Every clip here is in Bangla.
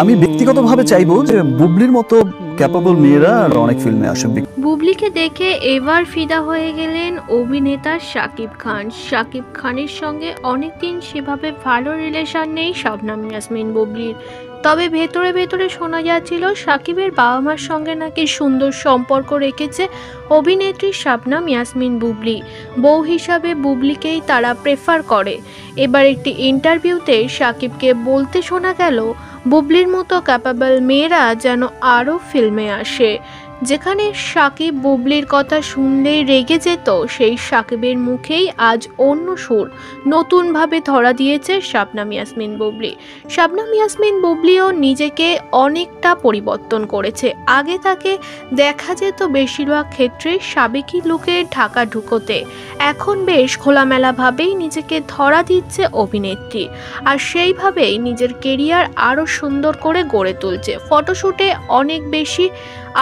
আমি ব্যক্তিগতভাবে চাইবো যে বুবলির মতো ক্যাপাবল মেয়েরা আর অনেক ফিল্মে আসুক। বুবলিকে দেখে এবার ফিদা হয়ে গেলেন অভিনেতা শাকিব খান। শাকিব খানের সঙ্গে অনেকদিন সেভাবে ভালো রিলেশন নেই শবনম ইয়াসমিন বুবলির, তবে ভেতরে ভেতরে শোনা যাচ্ছিল শাকিবের বাবা মার সঙ্গে নাকি সুন্দর সম্পর্ক রেখেছে অভিনেত্রী শবনম ইয়াসমিন বুবলি। বউ হিসাবে বুবলিকেই তারা প্রেফার করে। এবার একটি ইন্টারভিউতে শাকিবকে বলতে শোনা গেল বুবলির মতো ক্যাপাবল মেয়েরা যেন আরও ফিল্মে আসে। যেখানে শাকিব বুবলির কথা শুনলেই রেগে যেত, সেই শাকিবের মুখেই আজ অন্য সুর নতুনভাবে ধরা দিয়েছে শবনম ইয়াসমিন বুবলি। শবনম ইয়াসমিন বুবলিও নিজেকে অনেকটা পরিবর্তন করেছে। আগে তাকে দেখা যেত বেশিরভাগ ক্ষেত্রে সাবেকি লুকে ঢাকা ঢুকোতে, এখন বেশ খোলামেলাভাবেই নিজেকে ধরা দিচ্ছে অভিনেত্রী, আর সেইভাবেই নিজের কেরিয়ার আরও সুন্দর করে গড়ে তুলছে। ফটোশ্যুটে অনেক বেশি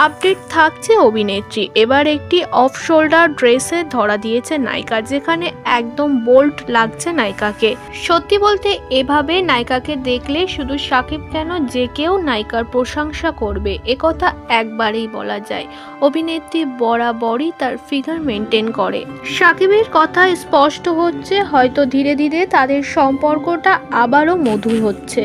আপডেট থাকছে অভিনেত্রী। এবার একটি অফ শোল্ডার ড্রেসে ধরা দিয়েছে নায়িকা, যেখানে একদম বোল্ড লাগছে নায়িকাকে। সত্যি বলতে এভাবে নায়িকাকে দেখলে শুধু শাকিব কেন, যে কেউ নায়িকার প্রশংসা করবে, একথা একবারেই বলা যায়। অভিনেত্রী বরাবরই তার ফিগার মেনটেন করে। শাকিবের কথা স্পষ্ট হচ্ছে, হয়তো ধীরে ধীরে তাদের সম্পর্কটা আবারও মধুর হচ্ছে।